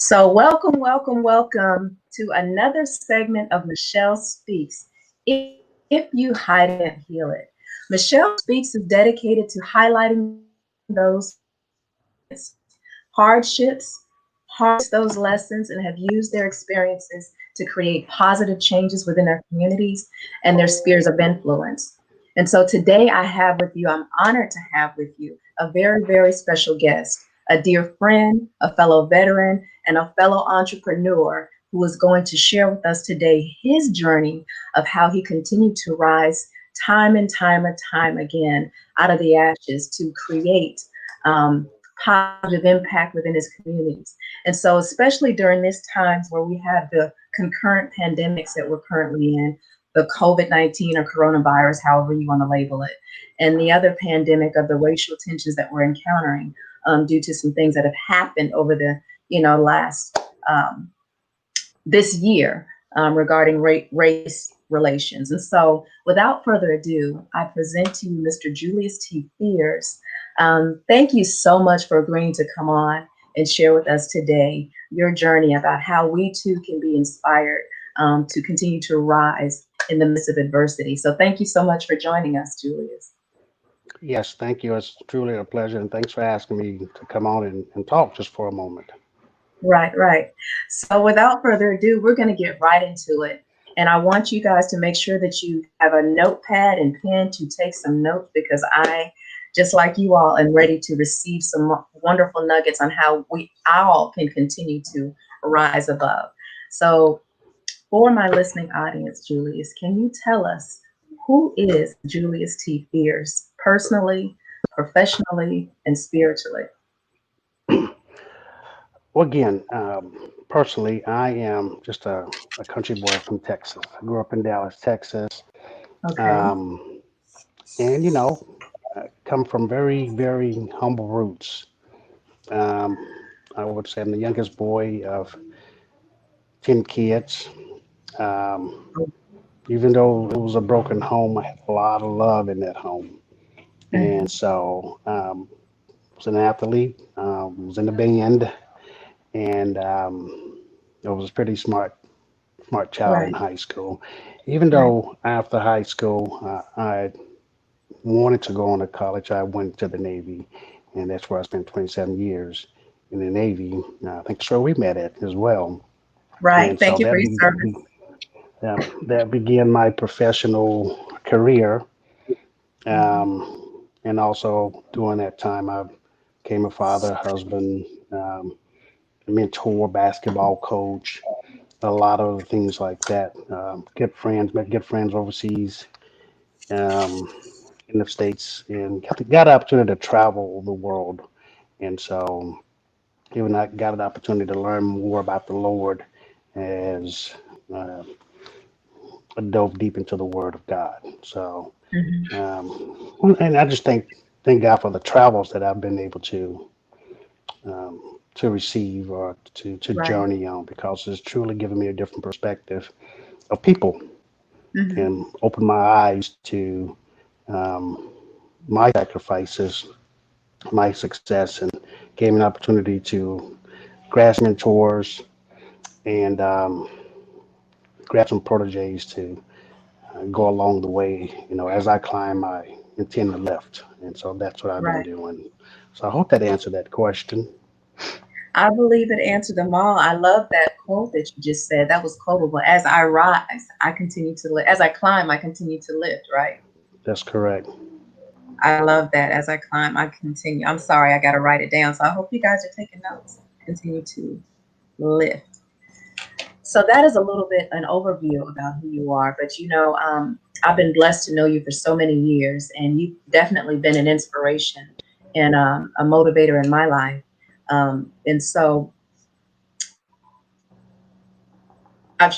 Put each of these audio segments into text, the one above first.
So, welcome, welcome, welcome to another segment of Michelle Speaks. If you hide it, you can't heal it. Michelle Speaks is dedicated to highlighting those who have experienced hardships, harnessed those lessons, and have used their experiences to create positive changes within their communities and their spheres of influence. And so today I have with you, I'm honored to have with you a very, very special guest, a dear friend, a fellow veteran, and a fellow entrepreneur who is going to share with us today his journey of how he continued to rise time and time and time again out of the ashes to create um, positive impact within his communities. And so, especially during these times where we have the concurrent pandemics that we're currently in, the COVID-19 or coronavirus, however you want to label it, and the other pandemic of the racial tensions that we're encountering due to some things that have happened over the last um, this year regarding race relations. And so, without further ado, I present to you Mr. Julius T. Fears. Thank you so much for agreeing to come on and share with us today your journey about how we too can be inspired to continue to rise in the midst of adversity. So, thank you so much for joining us, Julius. Yes, thank you. It's truly a pleasure, and thanks for asking me to come on and talk just for a moment. Right, right. So without further ado, we're going to get right into it. And I want you guys to make sure that you have a notepad and pen to take some notes because I, just like you all, am ready to receive some wonderful nuggets on how we all can continue to rise above. So for my listening audience, Julius, can you tell us who is Julius T. Fierce personally, professionally, and spiritually? Well, again, personally, I am just a country boy from Texas. I grew up in Dallas, Texas, Okay. um, and come from very, very humble roots. Um, I would say I'm the youngest boy of 10 kids. Um, Even though it was a broken home, I had a lot of love in that home. And Mhm. so was an athlete, was in the band, and I was a pretty smart child in Right, high school. Even right. though after high school I wanted to go on to college, I went to the Navy, and that's where I spent 27 years in the Navy. I think that's where we met at as well. Right. And Thank so you for your service. that began my professional career. Mhm. And also during that time, I became a father, husband, mentor, basketball coach, a lot of things like that. Good friends, met good friends overseas, um, in the States, and got the opportunity to travel the world. And so even I got an opportunity to learn more about the Lord as uh, I dove deep into the Word of God. So, Mhm. and I just thank God for the travels that I've been able to receive or to Right. journey on because it's truly given me a different perspective of people Mhm. and opened my eyes to um, my sacrifices, my success, and gave me an opportunity to grasp mentors and grab some proteges to go along the way. As I climb, I intend to lift, and so that's what I've been Right. doing. So I hope that answered that question. I believe it answered them all. I love that quote that you just said. That was quotable. As I rise, I continue to lift. As I climb, I continue to lift, right? That's correct. I love that. As I climb, I continue. I'm sorry, I got to write it down. So I hope you guys are taking notes. Continue to lift. So that is a little bit an overview about who you are. But I've been blessed to know you for so many years, and you've definitely been an inspiration and a motivator in my life. And so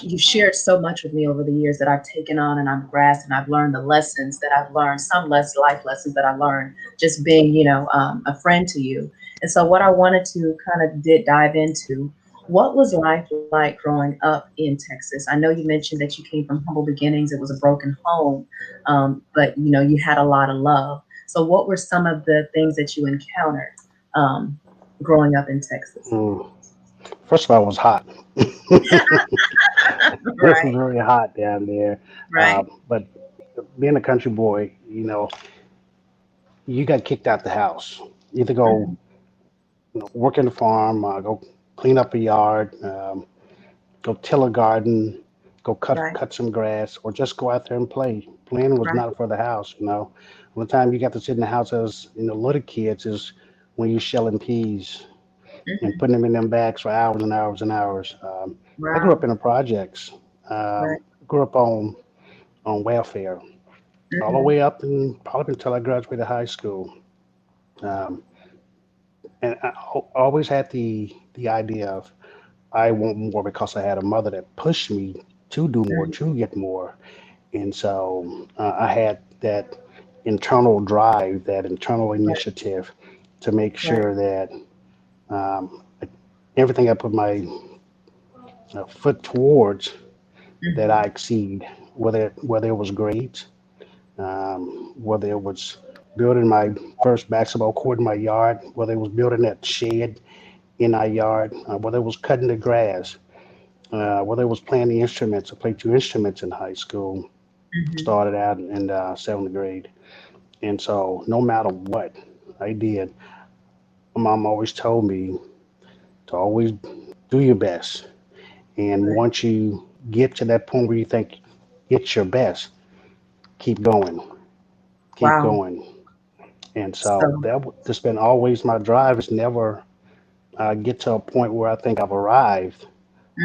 you've shared so much with me over the years that I've taken on and I've grasped and I've learned the lessons that I've learned, some less life lessons that I learned just being, a friend to you. And so what I wanted to kind of did dive into, what was life like growing up in Texas? I know you mentioned that you came from humble beginnings. It was a broken home, but you had a lot of love. So what were some of the things that you encountered um, growing up in Texas? Mm. First of all, it was hot. It was Right, very hot down there. right. But being a country boy, you got kicked out the house. You either go, Mhm. work in the farm, go clean up a yard, go till a garden, go cut Right, cut some grass, or just go out there and play. Playing was right. not for the house. One time you got to sit in the house as little kids is when you shelling peas and Mhm. putting them in them bags for hours and hours and hours. I grew up Wow. in the projects. Right. Grew up on welfare all the Mhm. way up and probably until I graduated high school. Um, and always had the idea of I want more because I had a mother that pushed me to do more, Mhm. to get more. And so I had that internal drive, that internal Right, initiative to make right. sure that um, everything I put my foot towards, that I Mhm. exceed, whether it was grades, whether it was building my first basketball court in my yard, whether it was building that shed in our yard, whether it was cutting the grass, whether it was playing the instruments. I played two instruments in high school. Mhm. Started out in seventh grade, and so no matter what I did, my mom always told me to always do your best. And Right. once you get to that point where you think it's your best, keep going, keep Wow. going. And so So, that's been always my drive is never get to a point where I think I've arrived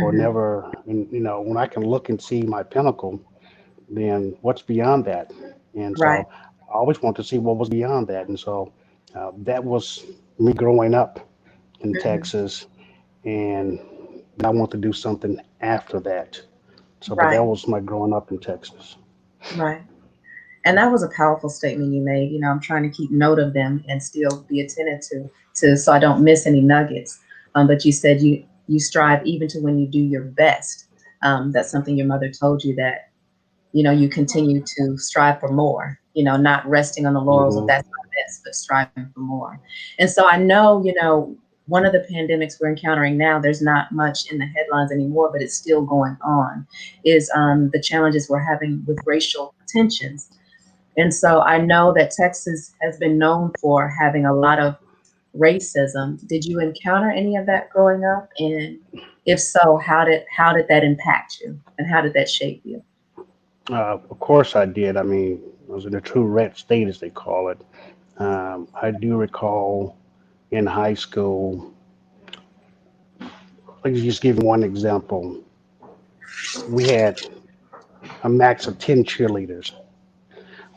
or mhm. never, and, when I can look and see my pinnacle, then what's beyond that? And Right. so I always want to see what was beyond that. And so that was me growing up in Mhm. Texas, and I want to do something after that. So, but that Right, was my growing up in Texas. right. And that was a powerful statement you made. I'm trying to keep note of them and still be attentive to so I don't miss any nuggets. But you said you strive even to when you do your best. That's something your mother told you that you continue to strive for more. Not resting on the laurels of Hmm. that's my best, but striving for more. And so I know one of the pandemics we're encountering now. There's not much in the headlines anymore, but it's still going on. Is the challenges we're having with racial tensions. And so I know that Texas has been known for having a lot of racism. Did you encounter any of that growing up? And if so, how did that impact you? And how did that shape you? Of course, I did. I mean, I was in a true red state, as they call it. I do recall in high school. Let me just give you one example. We had a max of 10 cheerleaders.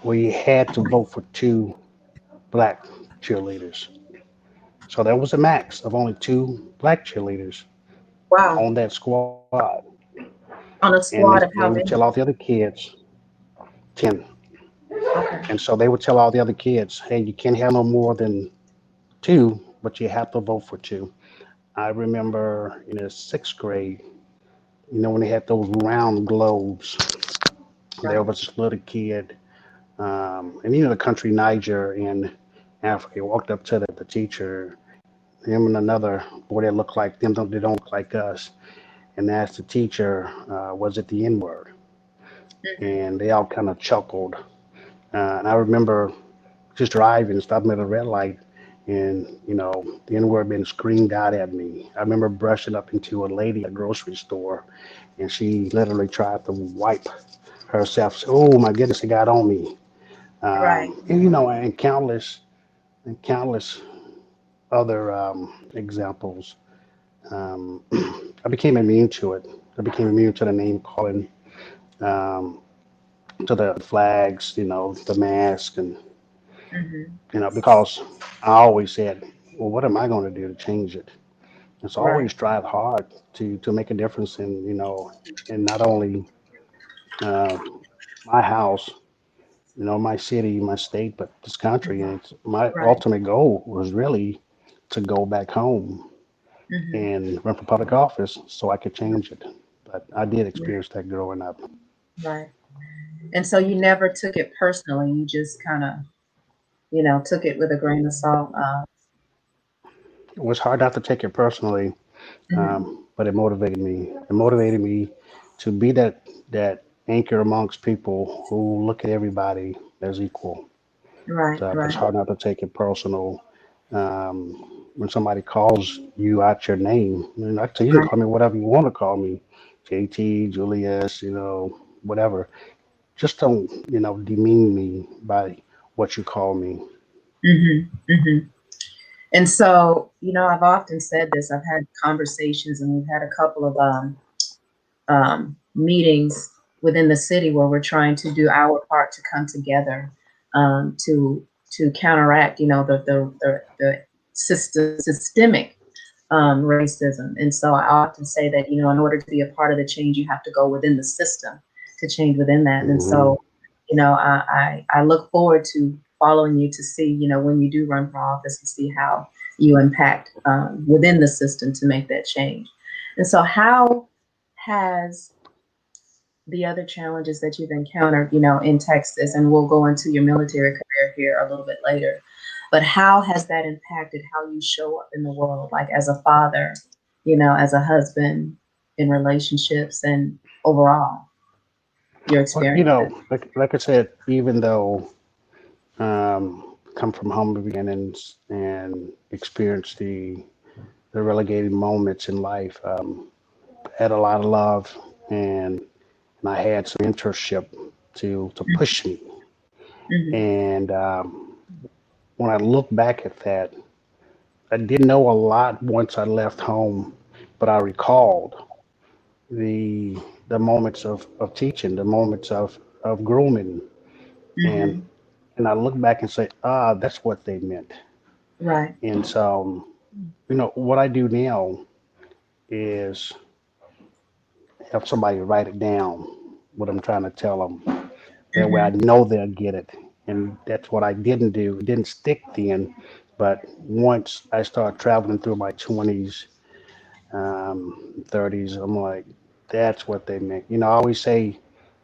We had to vote for two black cheerleaders. So there was a max of only two black cheerleaders Wow. on that squad. On a And squad of they how would tell many? all the other kids, 10. Okay. And so they would tell all the other kids, hey, you can't have no more than two, but you have to vote for two. I remember in the sixth grade, when they had those round globes, there Right. was this little kid, and the country Niger in Africa. He walked up to the teacher, him and another boy that looked like them, they don't look like us, and asked the teacher, was it the N word? Hmm. And they all kind of chuckled. And I remember just driving, stopping at a red light, and the N word being screamed out at me. I remember brushing up into a lady at a grocery store, and she literally tried to wipe herself. Oh my goodness, it got on me. Right. And countless other examples. Um, I became immune to it. I became immune to the name calling, um, to the flags, the mask, and Hmm. because I always said, well, what am I going to do to change it? And so I Right. always strive hard to make a difference in not only uh, my house, my city, my state, but this country. Hmm. And my Right. ultimate goal was really to go back home Hmm. and run for public office so I could change it. But I did experience that growing up. Right. And so you never took it personally. You just kind of, took it with a grain of salt. It was hard not to take it personally. Hmm. But it motivated me. It motivated me to be that anchor amongst people who look at everybody as equal. Right, It's right, hard not to take it personal. When somebody calls you out your name, and I tell you, you can right. call me whatever you want to call me, JT, Julius, whatever. Just don't, demean me by what you call me. Hmm. Hmm. And so, I've often said this. I've had conversations, and we've had a couple of meetings within the city where we're trying to do our part to come together, to counteract, the systemic racism. And so I often say that, in order to be a part of the change, you have to go within the system to change within that. And Hmm. so, I look forward to following you to see, when you do run for office, and see how you impact within the system to make that change. And so, how has the other challenges that you've encountered, in Texas, and we'll go into your military career here a little bit later, but how has that impacted how you show up in the world, like as a father, as a husband, in relationships, and overall your Well, experiences? like I said, even though come from humble beginnings and experience the relegated moments in life, had a lot of love and and I had some mentorship to push me. Hmm. And when I look back at that, I didn't know a lot once I left home, but I recalled the the moments of teaching, the moments of grooming, and Hmm. and I look back and say, that's what they meant. Right. And so, what I do now is have somebody write it down, what I'm trying to tell them. That way I Hmm. know they'll get it. And that's what I didn't do. It didn't stick then. But once I started traveling through my 20s, 30s, I'm like, that's what they meant. I always say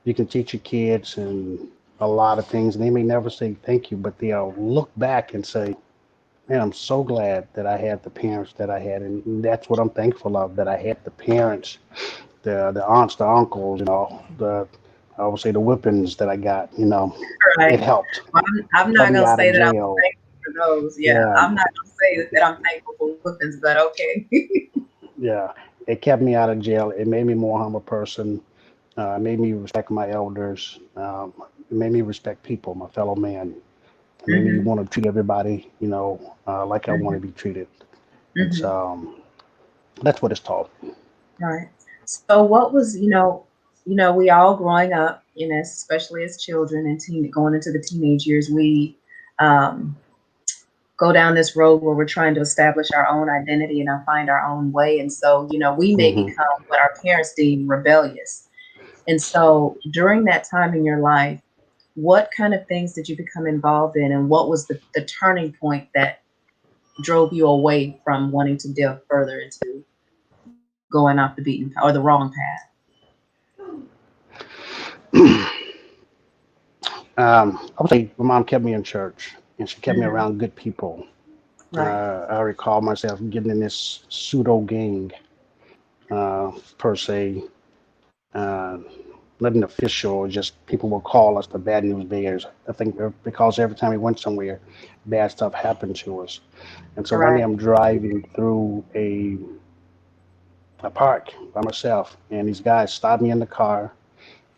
you can teach your kids and a lot of things, and they may never say thank you, but they'll look back and say, man, I'm so glad that I had the parents that I had. And that's what I'm thankful of, that I had the parents, the aunts, the uncles, the I would say the whippings that I got, it Right. helped. Well, I'm Kept not me gonna out of say that I was jail. thankful for those. Yeah, Yeah, I'm not gonna say that I'm thankful for whippings, but okay. yeah. It kept me out of jail. It made me a more humble person. It made me respect my elders. It made me respect people, my fellow man. It made me Hmm. want to treat everybody, like I want to Hmm. be treated. And Hmm. so that's what it's taught. Right. So what was, we all growing up, especially as children and going into the teenage years, we um, go down this road where we're trying to establish our own identity and find our own way. And so, we may Hmm. become what our parents deem rebellious. And so during that time in your life, what kind of things did you become involved in? And what was the turning point that drove you away from wanting to delve further into going off the beaten path or the wrong path? I would say my mom kept me in church and she kept me Hmm. around good people. Right. I recall myself getting in this pseudo gang, per se, uh, nothing official, just people will call us the bad news bears. I think because every time we went somewhere, bad stuff happened to us. And so one day Right. I'm driving through a park by myself, and these guys stopped me in the car,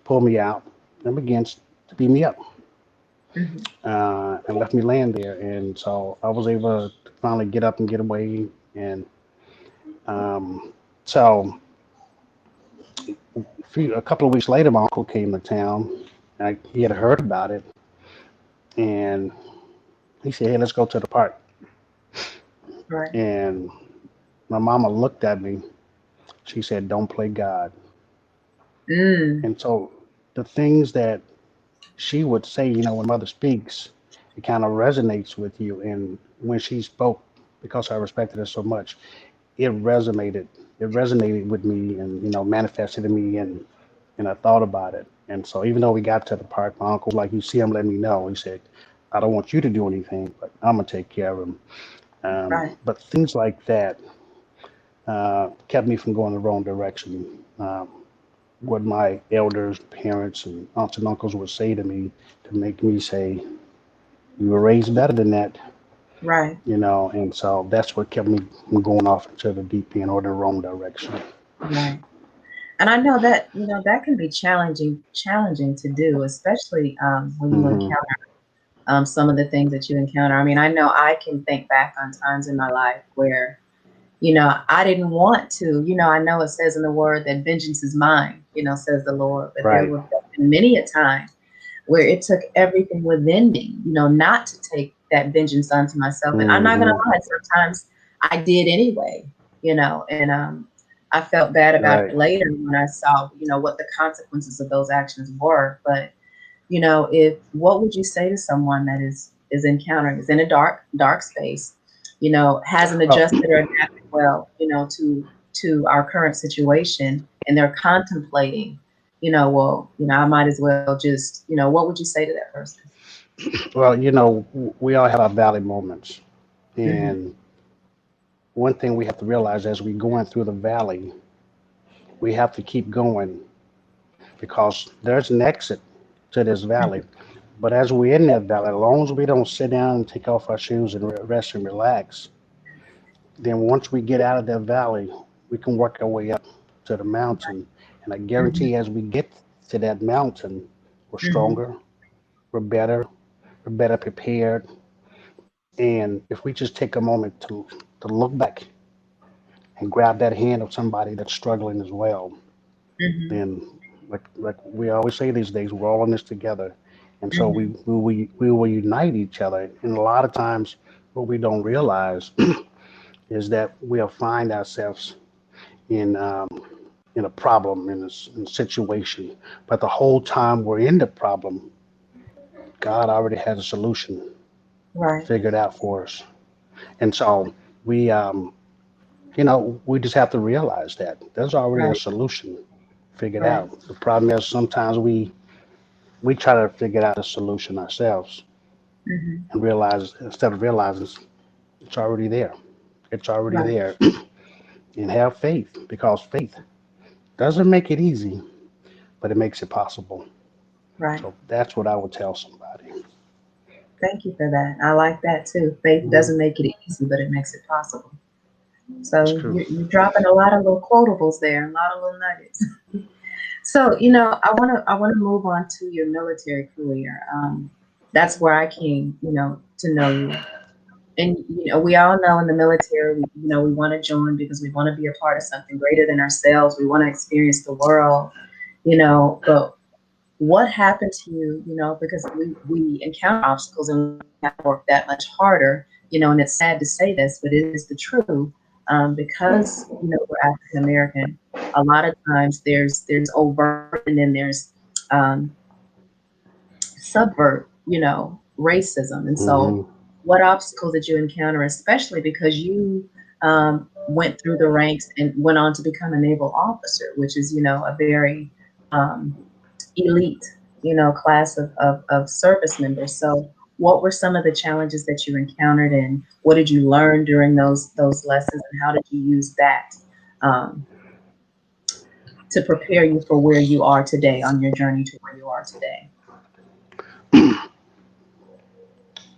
pulled me out, and began to beat me up. Hmm. And left me laying there. And so I was able to finally get up and get away. And um, so a couple of weeks later, my uncle came to town. And he had heard about it, and he said, "Hey, let's go to the park." Right. And my mama looked at me. She said, "Don't play God." Mm. And so the things that she would say, when mother speaks, it kind of resonates with you. And when she spoke, because I respected her so much, it resonated. It resonated with me, and manifested in me, and I thought about it. And so even though we got to the park, my uncle was like, "You see him? Let me know." He said, "I don't want you to do anything, but I'm gonna take care of him." Right. But things like that, kept me from going the wrong direction. What my elders, parents, and aunts and uncles would say to me to make me say, "You were raised better than that," Right. and so that's what kept me from going off into the deep end or the wrong direction. Right. And I know that, that can be challenging to do, especially when you Hmm. encounter some of the things that you encounter. I mean, I know I can think back on times in my life where, I didn't want to, I know it says in the word that vengeance is mine, says the Lord, but there Right. were been many a time where it took everything within me, not to take that vengeance onto myself. And I'm not gonna Hmm. lie, sometimes I did anyway, and I felt bad about it Right. later when I saw, what the consequences of those actions were. But if what would you say to someone that is encountering is in a dark space, hasn't Well, adjusted or adapted well, to our current situation, and they're contemplating, well, I might as well just, what would you say to that person? well, we all have our valley moments, Hmm. and one thing we have to realize as we're going through the valley, we have to keep going because there's an exit to this valley. But as we're in that valley, as long as we don't sit down and take off our shoes and rest and relax, then once we get out of that valley, we can work our way up to the mountain. And I Hmm. guarantee as we get to that mountain, we're Hmm. stronger, we're better prepared. And if we just take a moment to look back and grab that hand of somebody that's struggling as well, Hmm. then like we always say these days, we're all in this together. And so Hmm. we will unite each other. And a lot of times what we don't realize is that we'll find ourselves in in a problem, in a situation. But the whole time we're in the problem, God already has a solution Right. figured out for us. And so we, we just have to realize that there's already a Right. solution figured Right. out. The problem is sometimes we try to figure out the solution ourselves Hmm. and realize instead of realizing it's already there. It's already Right. there. And have faith because faith doesn't make it easy, but it makes it possible. Right. So that's what I would tell somebody. Thank you for that. I like that too. Faith Hmm. doesn't make it easy, but it makes it possible. It's So true. you're dropping a lot of little quotables there, a lot of little nuggets. So, I wanna move on to your military career. That's where I came, to know you. And we all know in the military, we want to join because we want to be a part of something greater than ourselves. We want to experience the world, but what happened to you, because we encounter obstacles and we have to work that much harder, and it's sad to say this, but it is the truth. Because we're African American, a lot of times there's overt and then there's um, subvert, racism. And so, Hmm. what obstacles did you encounter, especially because you went through the ranks and went on to become a naval officer, which is, a very um, elite, class of service members. So, what were some of the challenges that you encountered, and what did you learn during those lessons, and how did you use that um, to prepare you for where you are today on your journey to where you are today?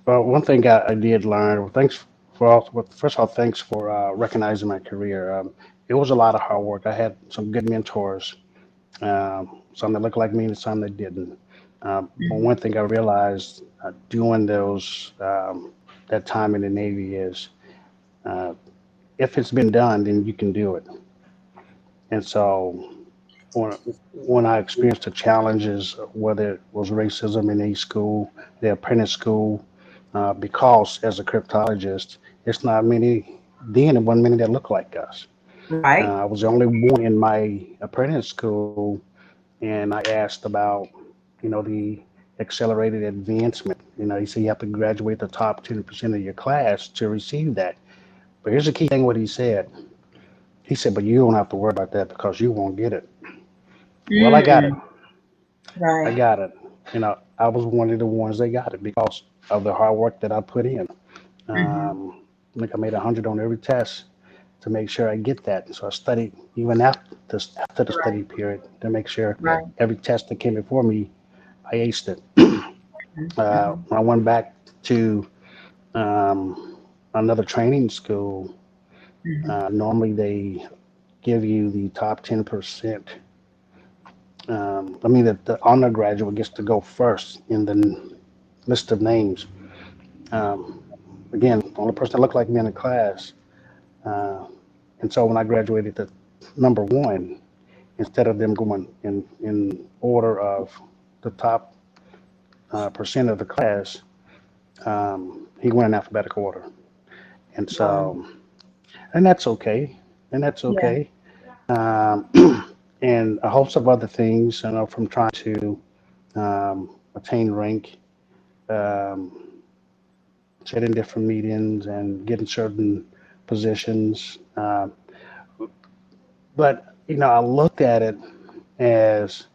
Well, one thing I did learn, well, thanks for all, well, first of all, thanks for recognizing my career. It was a lot of hard work. I had some good mentors, some that looked like me and some that didn't. But Hmm. one thing I realized doing that time in the Navy is uh, if it's been done, then you can do it. And so when, when I experienced the challenges, whether it was racism in a school, the apprentice school, because as a cryptologist, it's not many, then it wasn't many that look like us. Right. I was the only one in my apprentice school, and I asked about, the accelerated advancement. You say you have to graduate the top 10% of your class to receive that. But here's the key thing what he said. He said, but you don't have to worry about that because you won't get it. Well, I got it. Mm, I right. got it. I was one of the ones that got it because of the hard work that I put in. Hmm. I think I made 100 on every test. to make sure I get that. And so I studied even after the study Right. period to make sure Right. every test that came before me, I aced it. Mm-hmm. When I went back to another training school, Hmm. normally they give you the top 10%. The undergraduate gets to go first in the list of names. Um, Again, the only person that looked like me in the class. Uh, and so when I graduated to number one, instead of them going in order of the top percent of the class, he went in alphabetical order. And Wow. so, and that's okay. And that's Yeah. okay. Um, and a host of other things, from trying to attain rank, um, sit in different meetings and get in certain positions. But, I looked at it as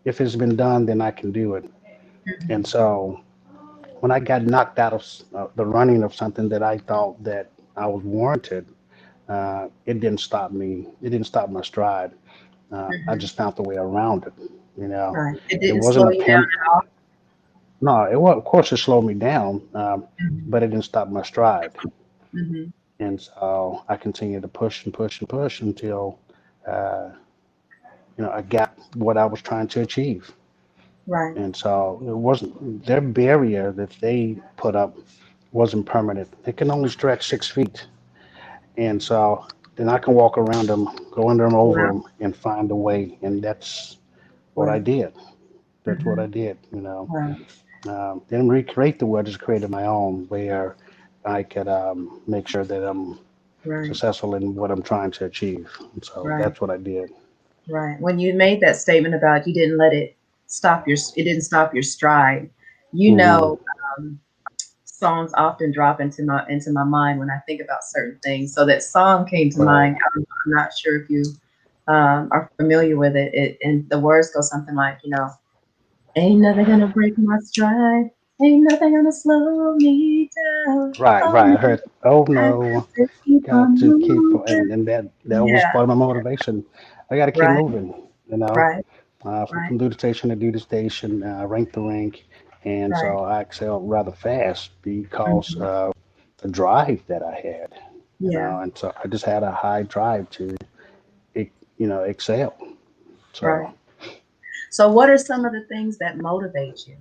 if it's been done, then I can do it. And Hmm. so when I got knocked out of the running of something that I thought that I was warranted, it didn't stop me. It didn't stop my stride. I Hmm. just found the way around it. You know, Right. It it didn't wasn't slow a you down pimp. at all. No, it was. Of course, it slowed me down, Hmm. but it didn't stop my stride. Hmm. And so I continued to push and push and push until, uh, I got what I was trying to achieve. Right. And so it wasn't their barrier that they put up wasn't permanent. It can only stretch 6 feet. And so then I can walk around them, go under them, over Wow. them, and find a way. And that's what I Wow. did. That's what Hmm. I did. Right. Didn't recreate the word, just created my own where I could make sure that I'm Right. successful in what I'm trying to achieve. And so Right. that's what I did. Right. When you made that statement about you didn't let it stop it didn't stop your stride. You Hmm. know, um, songs often drop into my mind when I think about certain things. So that song came to Right. mind. I'm not sure if you are familiar with it. And the words go something like, ain't nothing gonna break my stride. Ain't nothing gonna slow me down. Right, Oh right. I no, heard, oh I no, got to keep got on to keep, moving. and that was Yeah. part of my motivation. I got to keep Right. moving, you know, Right. Right. from duty station to duty station, rank to rank. And Right. so I excelled rather fast because Hmm. of the drive that I had. Yeah. And so I just had a high drive to, excel. So, Right. So, what are some of the things that motivate you?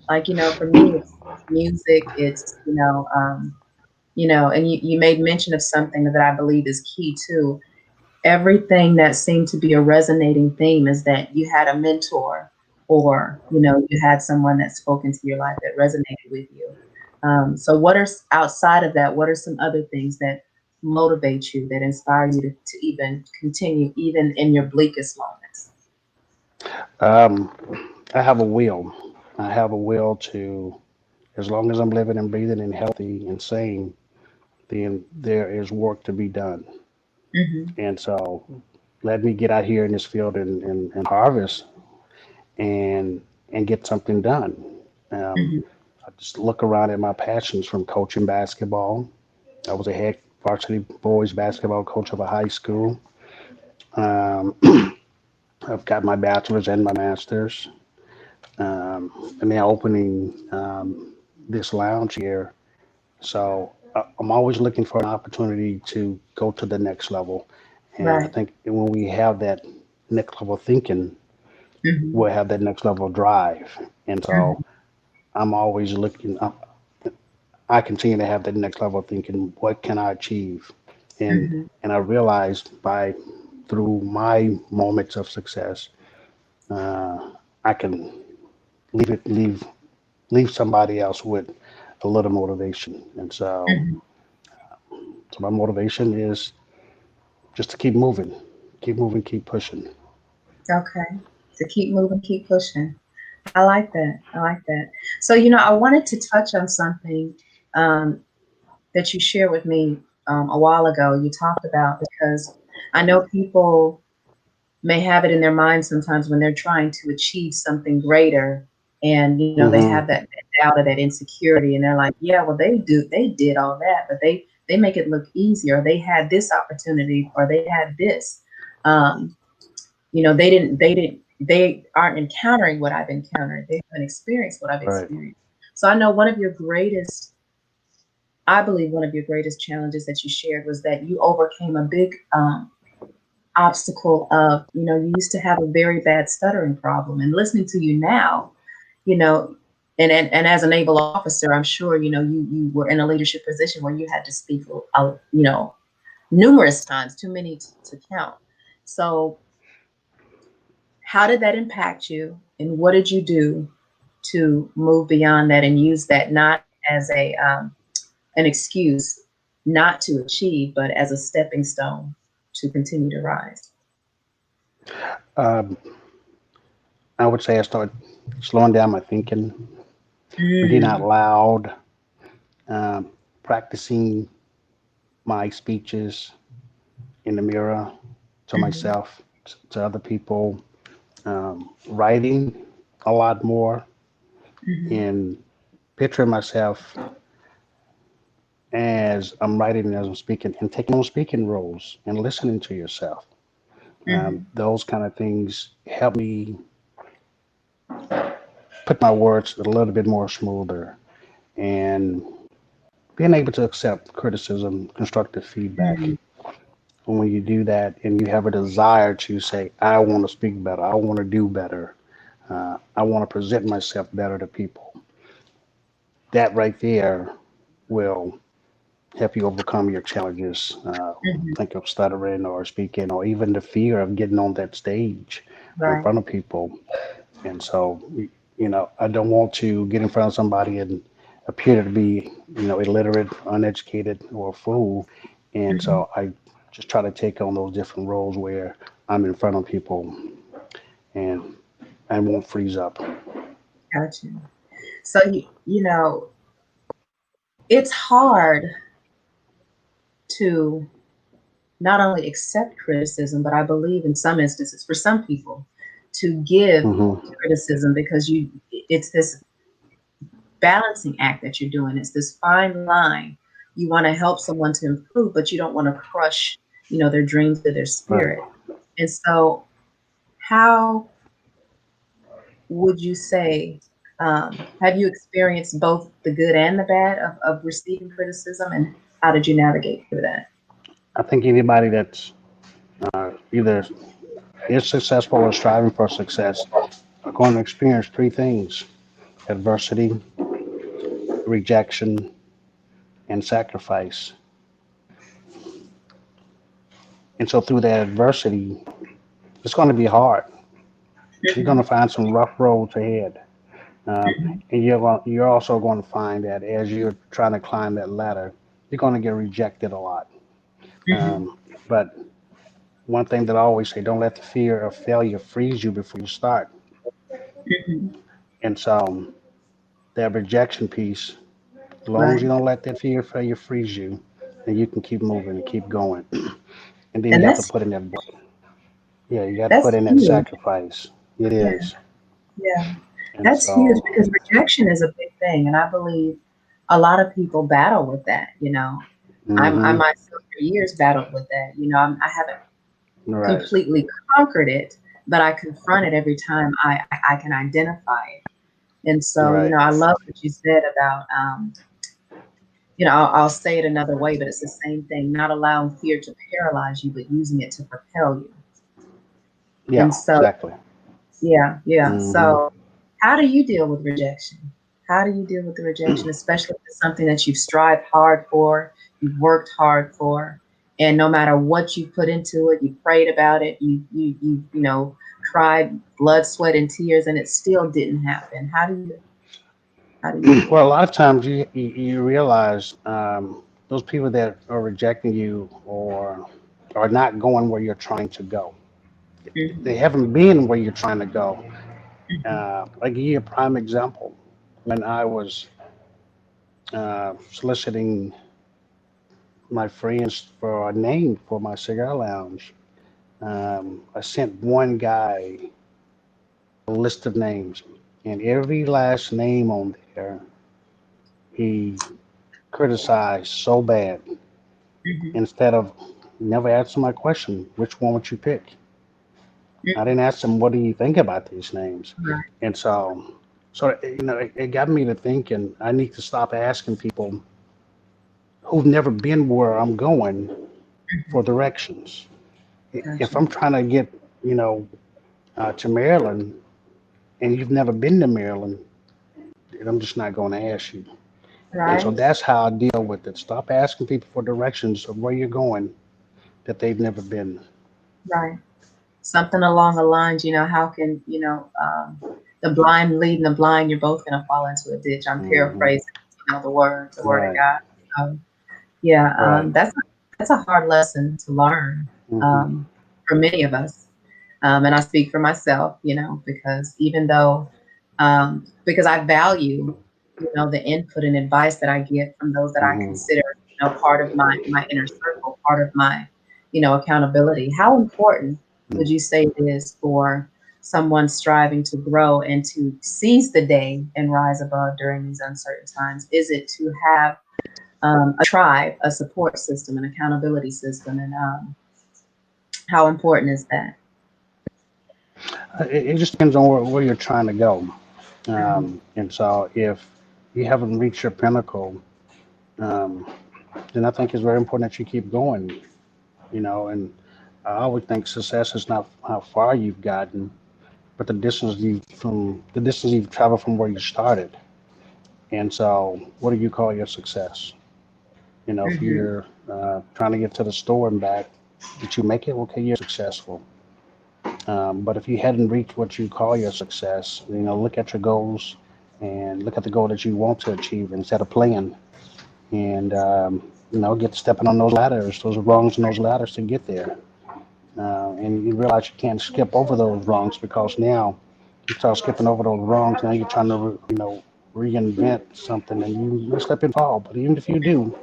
Like, for me, it's music. It's, and you made mention of something that I believe is key too. Everything that seemed to be a resonating theme is that you had a mentor, or, you had someone that spoke into your life that resonated with you. So, outside of that, what are some other things that motivate you, that inspire you to even continue, even in your bleakest moments? um, I have a will. I have a will to, as long as I'm living and breathing and healthy and sane, then there is work to be done. Hmm. And so let me get out here in this field and harvest and get something done. Um, Hmm. I just look around at my passions from coaching basketball. I was a head varsity boys basketball coach of a high school. Um, I've got my bachelor's and my master's. And now opening this lounge here. So I'm always looking for an opportunity to go to the next level. And I Right. think when we have that next level thinking, Hmm. we'll have that next level drive. And so Hmm. I'm always looking up. I continue to have that next level thinking, what can I achieve? And Hmm. I realized through my moments of success, uh, I can leave it leave leave somebody else with a little motivation. And Hmm. so my motivation is just to keep moving, keep pushing. Okay. To keep moving, keep pushing. I like that. I like that. So, I wanted to touch on something um, that you shared with me a while ago. You talked about, because I know people may have it in their mind sometimes when they're trying to achieve something greater, and they Hmm. have that doubt or that insecurity, and they're like, yeah, well, they did all that, but they make it look easy, or they had this opportunity, or they had this. Um, they aren't encountering what I've encountered. They haven't experienced what I've Right. experienced. So I know I believe one of your greatest challenges that you shared was that you overcame a big obstacle of, you used to have a very bad stuttering problem. And listening to you now, you know, and as a naval officer, I'm sure, you were in a leadership position where you had to speak, numerous times, too many to count. So how did that impact you? And what did you do to move beyond that and use that not as an excuse not to achieve, but as a stepping stone to continue to rise? Um, I would say I started slowing down my thinking, reading out Mm, loud, um, practicing my speeches in the mirror to mhm, myself, to other people, writing a lot more, mhm, and picturing myself as I'm writing, as I'm speaking, and taking on speaking roles and listening to yourself. mhm. Those kind of things help me put my words a little bit more smoother, and being able to accept criticism, constructive feedback. Mm, And when you do that and you have a desire to say, I want to speak better, I want to do better, I want to present myself better to people, that right there will help you overcome your challenges. mhm. Think of stuttering or speaking, or even the fear of getting on that stage in Right. front of people. And so, I don't want to get in front of somebody and appear to be, illiterate, uneducated, or a fool. And Mhm. so I just try to take on those different roles where I'm in front of people and I won't freeze up. Gotcha. So it's hard to not only accept criticism, but I believe in some instances, for some people, to give Hmm. criticism, because it's this balancing act that you're doing. It's this fine line. You want to help someone to improve, but you don't want to crush, their dreams or their Right. spirit. And so, how would you say, have you experienced both the good and the bad of receiving criticism, and how did you navigate through that? I think anybody that's either is successful or striving for success are going to experience three things: adversity, rejection, and sacrifice. And so through that adversity, it's going to be hard. You're going to Mhm, find some rough roads ahead. mhm, And you're also going to find that as you're trying to climb that ladder, you're going to get rejected a lot. mhm, Um, but one thing that I always say, don't let the fear of failure freeze you before you start. mhm. And so that rejection piece, as long as Right. you don't let that fear of failure freeze you, then you can keep moving and keep going. And then you And have to that's put in that, yeah, you got to put that's in that huge. sacrifice. It Yeah, is. yeah. And That's huge, so, because rejection is a big thing, and I believe a lot of people battle with that. I hmm, myself for years battled with that. I haven't right, completely conquered it, but I confront it every time I can identify it. And so, right. I love what you said about, I'll say it another way, but it's the same thing, not allowing fear to paralyze you, but using it to propel you. And Yeah, so, exactly. yeah, yeah. Hmm. So, how do you deal with rejection? How do you deal with the rejection, especially if it's something that you've strived hard for, you've worked hard for, and no matter what you put into it, you prayed about it, cried blood, sweat, and tears, and it still didn't happen. How do you deal Well, a with lot of times you realize those people that are rejecting you or are not going where you're trying to go. it? They haven't been where you're trying to go. Hmm. I give you a prime example. When I was soliciting my friends for a name for my cigar lounge, I sent one guy a list of names, and every last name on there he criticized so bad. Mhm. instead of never asking my question, which one would you pick? I didn't Mhm. ask them, what do you think about these names? Right. And so it got me to thinking I need to stop asking people who've never been where I'm going Mhm. for directions. If Gotcha. I'm trying to get, you know, to Maryland and you've never been to Maryland, then I'm just not going to ask you. And so Right. that's how I deal with it. Stop asking people for directions of where you're going that they've never been. Right. Something along the lines, how can, the blind leading the blind, you're both going to fall into a ditch. I'm Hmm. paraphrasing, the word of Right, God. Um, yeah, right. that's a hard lesson to learn Hmm. for many of us. And I speak for myself, because even though, because I value, the input and advice that I get from those that I Hmm. consider, part of my inner circle, part of my, accountability. How important would you say it is for someone striving to grow and to seize the day and rise above during these uncertain times? Is it to have a tribe, a support system, an accountability system, and how important is that? It just depends on where you're trying to go. Hmm. And so if you haven't reached your pinnacle, um, then I think it's very important that you keep going, and I always think success is not how far you've gotten, but the distance you've traveled from where you started. And so what do you call your success? If Hmm. you're trying to get to the store and back, did you make it? Okay, you're successful. But if you hadn't reached what you call your success, look at your goals and look at the goal that you want to achieve and set a plan. And get stepping on those ladders, those rungs and those ladders to get there. And you realize you can't skip over those rungs because now you start skipping over those rungs. Now you're trying to, reinvent something, and you slip and fall. But even if you do,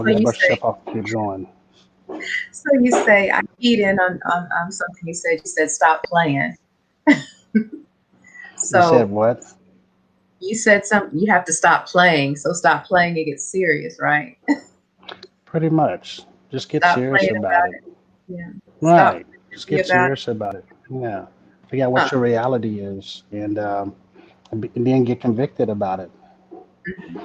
So get a you brush say, yourself off and keep going. I keyed in on something you said. You said stop playing. You said So what? you said something. You have to stop playing. So stop playing. It gets serious, right? Pretty much. Just get Stop serious playing about about it. it. Yeah. Stop Right. Just playing get about serious about it. Yeah. Figure out it. what your reality is, and then get convicted about it. Huh.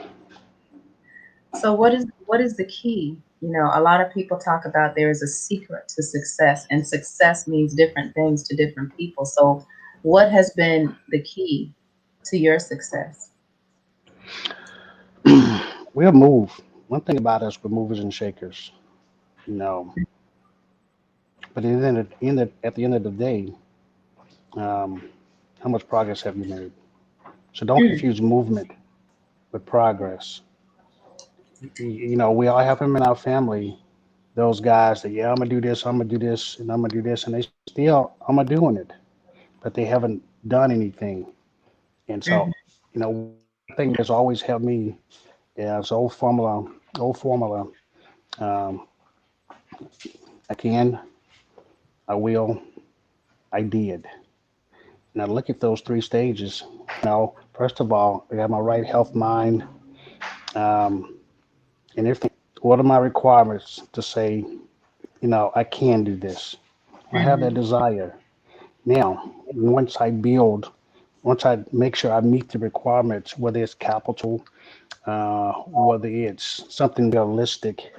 So what is the key? A lot of people talk about there is a secret to success, and success means different things to different people. So what has been the key to your success? We'll move. One thing about us, we're movers and shakers. You know, but at the end of the day, um, how much progress have you made? So don't Mm, confuse movement with progress. We all have them in our family. Those guys that, yeah, I'm gonna do this, I'm gonna do this, and I'm gonna do this, and they still, I'm gonna doing it, but they haven't done anything. And so, mhm, one thing that's always helped me is old formula. Um, I can, I will, I did. Now look at those three stages. First of all, I got my right health mind, um, and everything. What are my requirements to say, I can do this? I have that mhm, desire. Now, once I make sure I meet the requirements, whether it's capital, whether it's something realistic,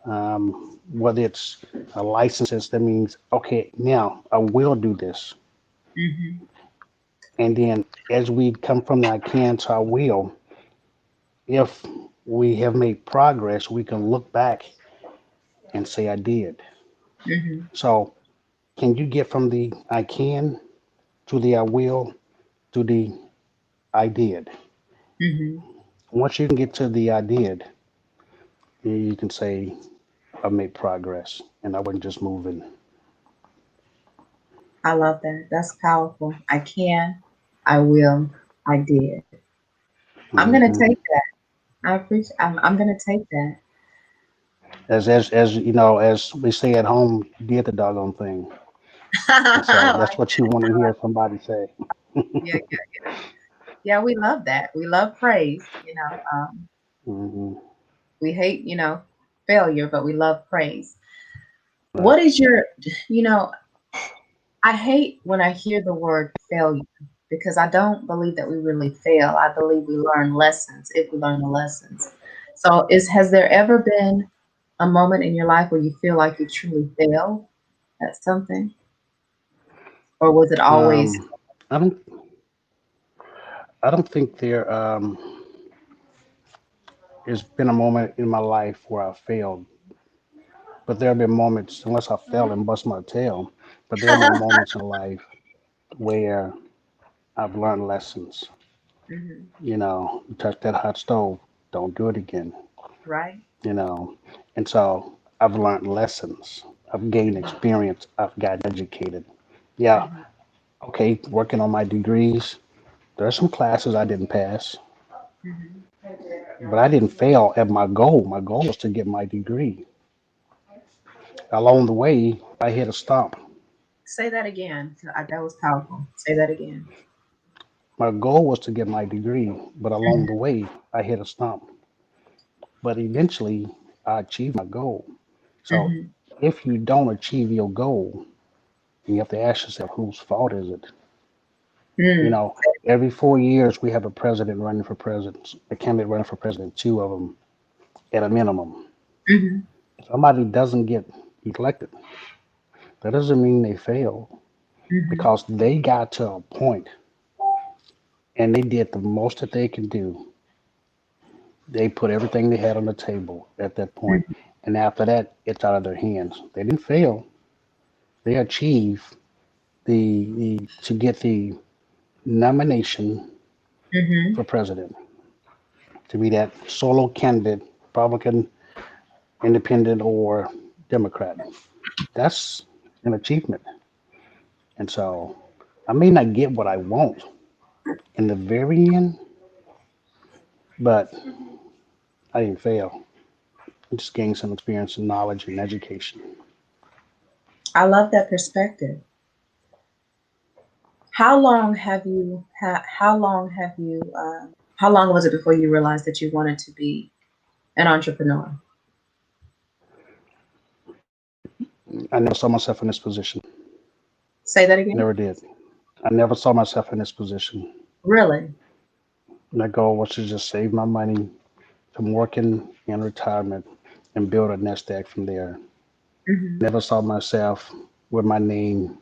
whether it's a license, that means, okay, now I will do this. mhm, And then as we come from the I can to I will, if we have made progress, we can look back and say, I did. mhm, So, can you get from the I can to the I will to the I did? mhm. Once you can get to the I did, you can say, I made progress and I wasn't just moving. I love that. That's powerful. I can, I will, I did. I'm gonna Hmm. take that. I appreciate. I'm gonna take that. As as we say at home, you did the doggone thing. And so that's what you want to hear somebody say. Yeah, yeah, we love that. We love praise. Hmm. We hate, failure, but we love praise. Right. What is your, you know, I hate when I hear the word failure because I don't believe that we really fail. I believe we learn lessons if we learn the lessons. So has there ever been a moment in your life where you feel like you truly failed at something? Or was it always Um, I don't. I don't think there's been a moment in my life where I failed, but there have been moments, unless I fell and bust my tail, but there have been moments in life where I've learned lessons. Mhm. You touch that hot stove, don't do it again. Right? You know, and so I've learned lessons. I've gained Mhm. experience. I've gotten educated. Yeah, Mhm. okay, working on my degrees. There are some classes I didn't pass, Mhm. but I didn't fail at my goal. My goal was to get my degree. Along the way, I hit a stump. Say that again. That was powerful. Say that again. My goal was to get my degree, but along Mhm. the way, I hit a stump. But eventually, I achieved my goal. So Mhm. if you don't achieve your goal, you have to ask yourself, whose fault is it? You Mm. know, every 4 years, we have a president running for president, a candidate running for president, two of them at a minimum. Mhm. If somebody doesn't get elected, that doesn't mean they failed Mhm. because they got to a point and they did the most that they can do. They put everything they had on the table at that point, Mhm. and after that, it's out of their hands. They didn't fail. They achieved the to get the nomination Mhm. for president, to be that solo candidate, Republican, Independent, or Democrat. That's an achievement. And so I may not get what I want in the very end, but I didn't fail. I just gained some experience and knowledge and education. I love that perspective. How long was it before you realized that you wanted to be an entrepreneur? I never saw myself in this position. Say that again. Never did. I never saw myself in this position. Really? My goal was to just save my money from working in retirement and build a nest egg from there. Mhm. Never saw myself with my name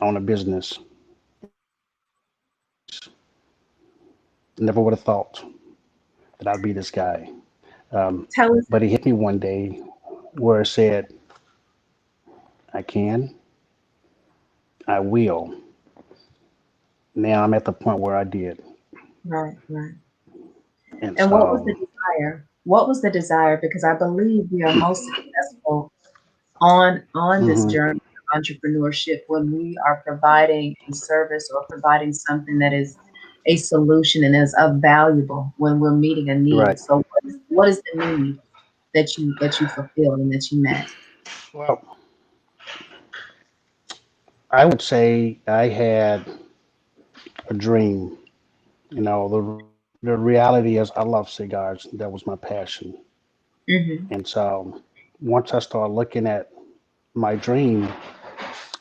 on a business. Never would have thought that I'd be this guy. Tell us. But it hit me one day where it said, I can, I will. Now I'm at the point where I did. Right, right. And And what was the so, desire? What was the desire? Because I believe we are most successful on this mhm, journey of entrepreneurship when we are providing a service or providing something that is a solution and is of valuable when we're meeting a need. right. So what is the need that you fulfilled and that you met? Well, I would say I had a dream. The reality is I love cigars. That was my passion. Hmm. And so once I started looking at my dream,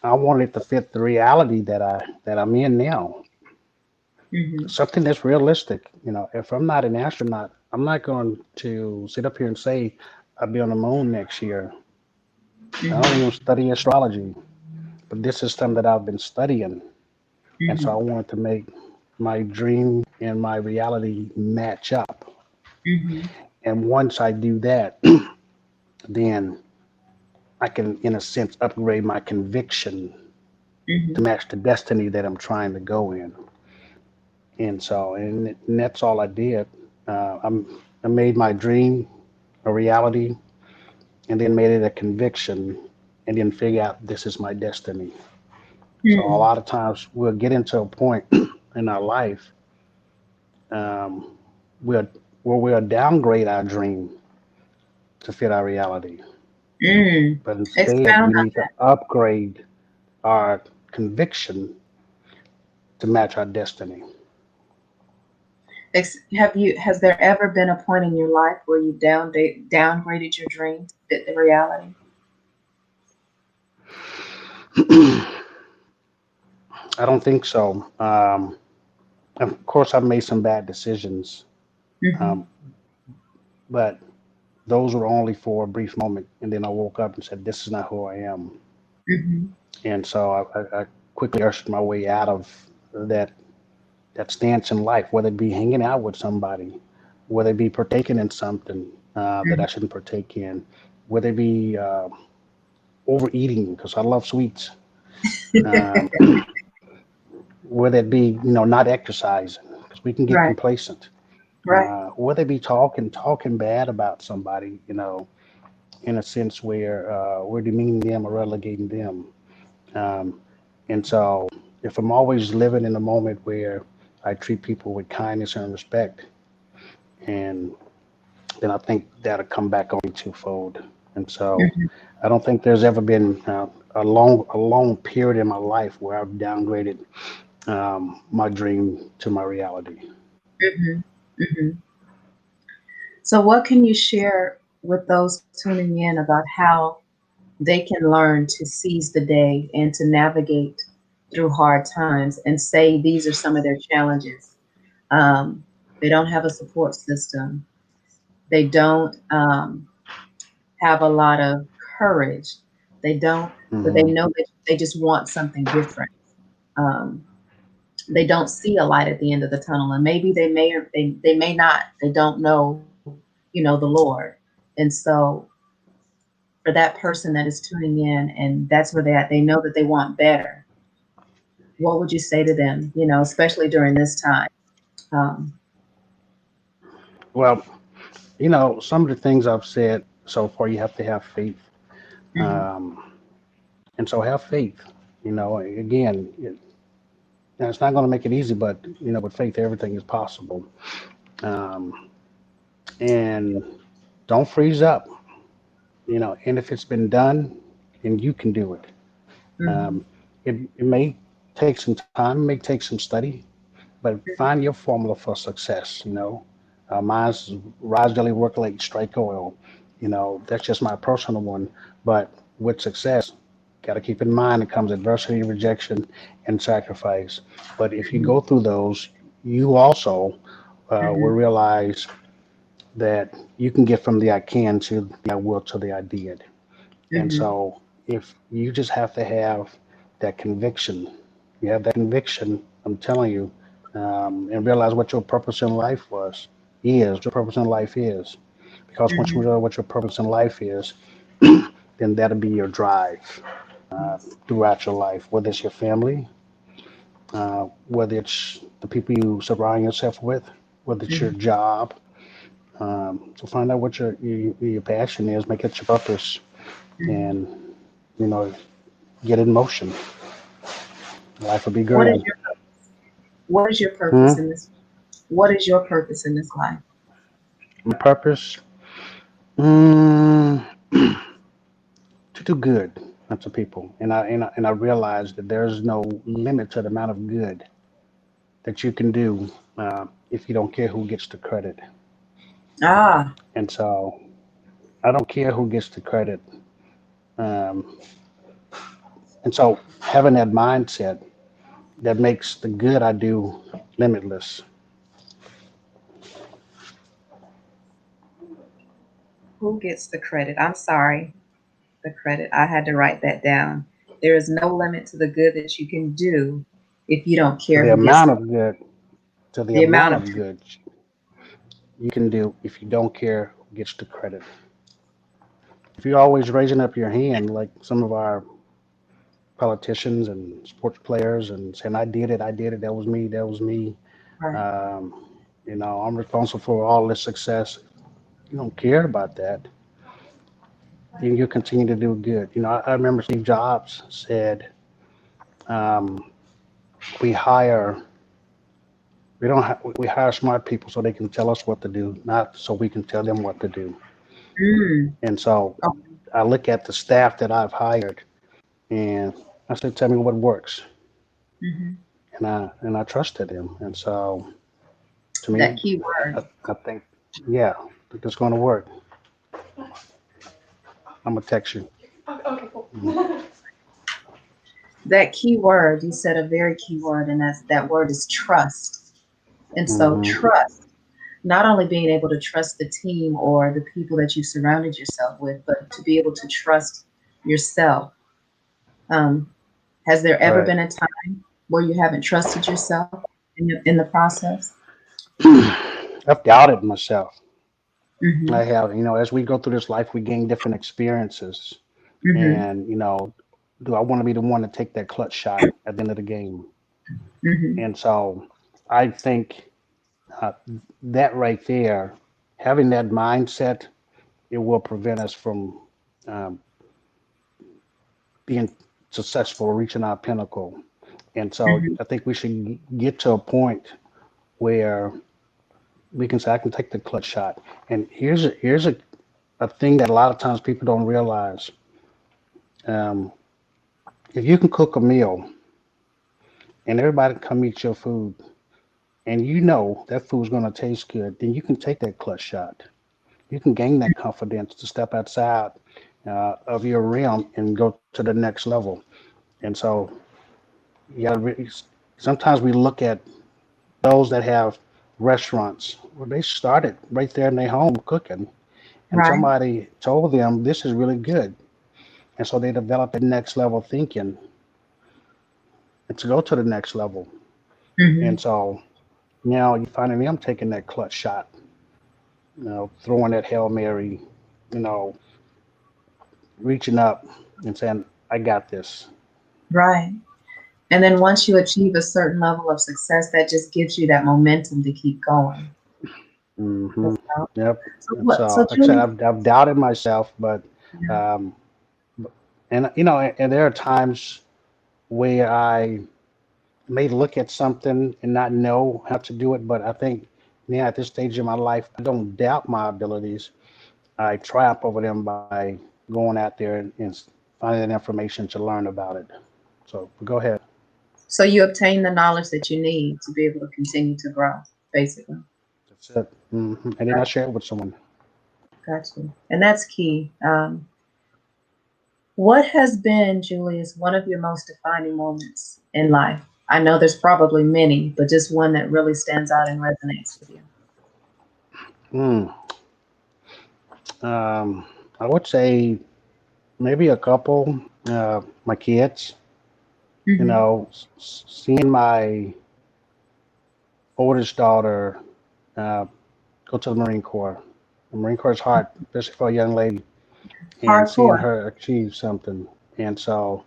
I wanted to fit the reality that I'm in now. Hmm. Something that's realistic. If I'm not an astronaut, I'm not going to sit up here and say I'll be on the moon next year. I don't Hmm. even study astrology, but this is something that I've been studying. And so I Hmm. wanted to make my dream and my reality match up. Hmm. And once I do that, then I can, in a sense, upgrade my conviction to Hmm. match the destiny that I'm trying to go in. And that's all I did. I made my dream a reality and then made it a conviction and then figure out this is my destiny. So a Hmm. lot of times we'll get into a point in our life um, we'll, where we'll downgrade our dream to fit our reality. Mm. But instead, Expound we on need to upgrade our conviction to match our destiny. Has there ever been a point in your life where you downgraded your dream to fit the reality? I don't think so. Of course, I've made some bad decisions, Mm-hmm. um, but those were only for a brief moment, and then I woke up and said, "This is not who I am." Mm-hmm. And so I quickly ushered my way out of that that stance in life, whether it be hanging out with somebody, whether it be partaking in something that I shouldn't partake in, whether it be overeating because I love sweets, um, whether it be not exercising because we can get Right. complacent, Right. whether it be talking bad about somebody, in a sense where we're demeaning them or relegating them. Um, and so, if I'm always living in a moment where I treat people with kindness and respect, and then I think that'll come back on me twofold. And so, Mm-hmm. I don't think there's ever been a long period in my life where I've downgraded my dream to my reality. Mm-hmm. Mm-hmm. So, what can you share with those tuning in about how they can learn to seize the day and to navigate through hard times and say these are some of their challenges? Um, they don't have a support system. They don't have a lot of courage. They don't, but they Hmm. know that they just want something different. Um, they don't see a light at the end of the tunnel, and maybe they may not. They don't know, the Lord, and so for that person that is tuning in, and that's where they're at, they know that they want better. What would you say to them? Especially during this time. Um, Well, some of the things I've said so far, you have to have faith. mhm, Um, and so have faith. Again, now it's not going to make it easy, but with faith, everything is possible. Um, and don't freeze up. And if it's been done, then you can do it. mhm, Um, it may take some time, it may take some study, but find your formula for success. Mine's rise daily, work late, strike oil. That's just my personal one. But with success, got to keep in mind it comes adversity, rejection, and sacrifice. But if you mhm, go through those, you also will mhm, realize that you can get from the I can to the I will to the I did. And mhm, so if you just have to have that conviction, you have that conviction, I'm telling you, and realize what your purpose in life what your purpose in life is. Because once you mhm, realize what your purpose in life is, then that'll be your drive throughout your life, whether it's your family, whether it's the people you surround yourself with, whether it's your mhm, job. So find out what your passion is, make it your purpose, mhm. and you know get in motion. Life will be What is grand. your What is your purpose Hmm? in this? What is your purpose in this life? My purpose? Mm, to do good unto people, and I realize that there's no limit to the amount of good that you can do if you don't care who gets the credit. Ah, And so I don't care who gets the credit. Um, and so having that mindset that makes the good I do limitless. who gets the credit? I'm sorry, the credit. I had to write that down. There is no limit to the good that you can do if you don't To care the who gets amount of good, to the the amount amount of. of good you can do if you don't care who gets the credit. If you're always raising up your hand, like some of our politicians and sports players, and saying, I did it, that was me, that was me, Right. um, I'm responsible for all this success. You don't care about that, then you continue to do good. I remember Steve Jobs said, um, we hire, we hire smart people so they can tell us what to do, not so we can tell them what to do. Mm. And so Oh, I look at the staff that I've hired, and I said, tell me what works. mhm. And I trusted him. And so To That me, key word. I think, yeah, I think it's going to work. I'm gonna text you. That key word, you said a very key word, and that word is trust. And so Mm-hmm. trust, not only being able to trust the team or the people that you surrounded yourself with, but to be able to trust yourself. Um, has there ever Right. been a time where you haven't trusted yourself in the process? I've doubted myself. Mm-hmm. I have, as we go through this life, we gain different experiences. Mm-hmm. And, do I want to be the one to take that clutch shot at the end of the game? Mm-hmm. And so I think uh, that right there, having that mindset, it will prevent us from um, being successful, reaching our pinnacle. And so Mm-hmm. I think we should get to a point where we can say, I can take the clutch shot. And here's a thing that a lot of times people don't realize. Um, if you can cook a meal and everybody come eat your food, and you know that food's going to taste good, then you can take that clutch shot. You can gain that confidence to step outside of your realm and go to the next level. And so, yeah, sometimes we look at those that have restaurants where they started right there in their home cooking, and Right. somebody told them this is really good, and so they developed that next level thinking and to go to the next level. Mm-hmm. And so now you finding them taking that clutch shot, throwing that Hail Mary, you know, reaching up and saying, I got this. Right. And then once you achieve a certain level of success, that just gives you that momentum to keep going. Hmm. That's how- Yep. So And what? so, So like I said, Julie, I've doubted myself, but, yeah, um, and there are times where I may look at something and not know how to do it, but I think now at this stage in my life, I don't doubt my abilities. I triumph over them by going out there and finding that information to learn about it. So go ahead. so you obtain the knowledge that you need to be able to continue to grow, basically. That's it. And then I share it with someone. Got you. And that's key. What has been, Julius, one of your most defining moments in life? I know there's probably many, but just one that really stands out and resonates with you. Mm. I would say maybe a couple. My kids, Mm-hmm. seeing my oldest daughter uh, go to the Marine Corps. The Marine Corps is hard, especially for a young lady, and seeing Hardcore. her achieve something. And so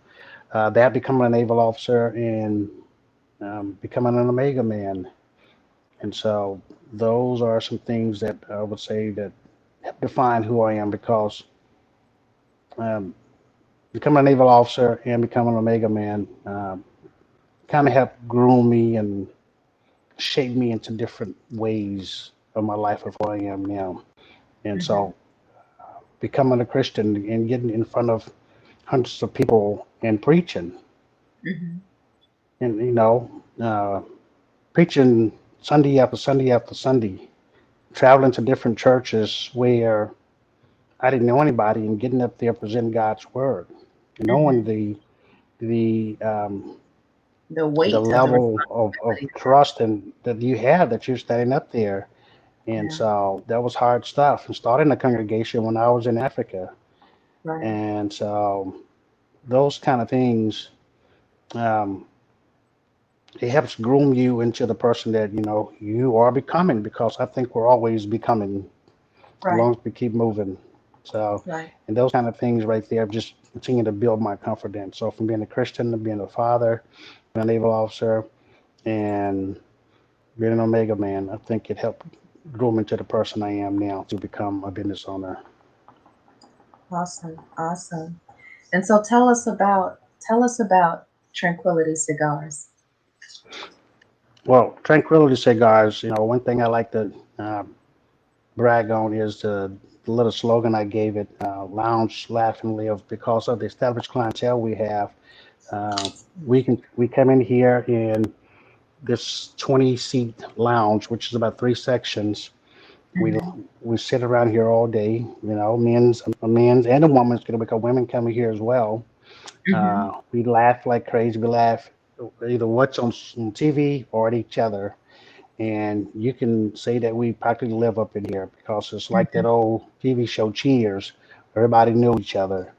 that becoming a naval officer and becoming an Omega man. And so those are some things that I would say that have defined who I am because um, becoming a naval officer and becoming an Omega man kind of helped groom me and shape me into different ways of my life of who I am now. And Mm-hmm. so becoming a Christian and getting in front of hundreds of people and preaching Mm-hmm. and, preaching Sunday after Sunday after Sunday, traveling to different churches where I didn't know anybody and getting up there presenting God's word, knowing Mm-hmm. The the weight of the level of responsibility. trust and that you have that you're standing up there. And Yeah. so that was hard stuff. And starting a congregation when I was in Africa. Right. And so those kind of things, um, it helps groom you into the person that, you are becoming because I think we're always becoming as Right. long as we keep moving. So, Right. and those kind of things right there just continue to build my confidence. So from being a Christian to being a father, being a naval officer, and being an Omega man, I think it helped grow me into the person I am now to become a business owner. Awesome. Awesome. And so tell us about Tranquility Cigars. Well, Tranquility Cigars, one thing I like to uh, brag on is the little slogan I gave it, lounge, laugh, and live, because of the established clientele we have. Uh, we come in here and this 20-seat lounge, which is about three sections. We Mhm. we sit around here all day. Men's and the women's gonna become women coming here as well. Mhm. We laugh like crazy. We laugh either what's on TV or at each other. And you can say that we practically live up in here because it's like that Mhm. old TV show Cheers. Everybody knew each other.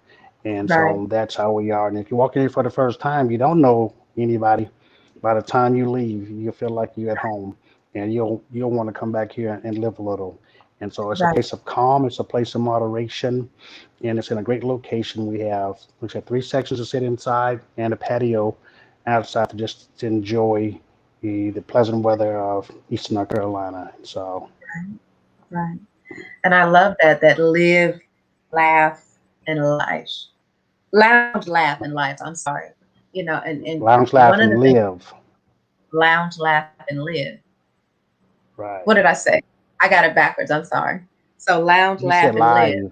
And Right. so that's how we are. And if you walk in here for the first time, you don't know anybody. By the time you leave, you feel like you're at home, and you'll want to come back here and live a little. And so it's a Right. place of calm. It's a place of moderation, and it's in a great location. We have three sections to sit inside and a patio outside to just to enjoy the pleasant weather of Eastern North Carolina. So Right. And I love that live, laugh, and life. Lounge, laugh, and life. I'm sorry. And lounge, one laugh, of the and things, live. lounge, laugh, and live. What Right. did I say? I got it backwards. I'm sorry. So lounge, You laugh, said and live. live.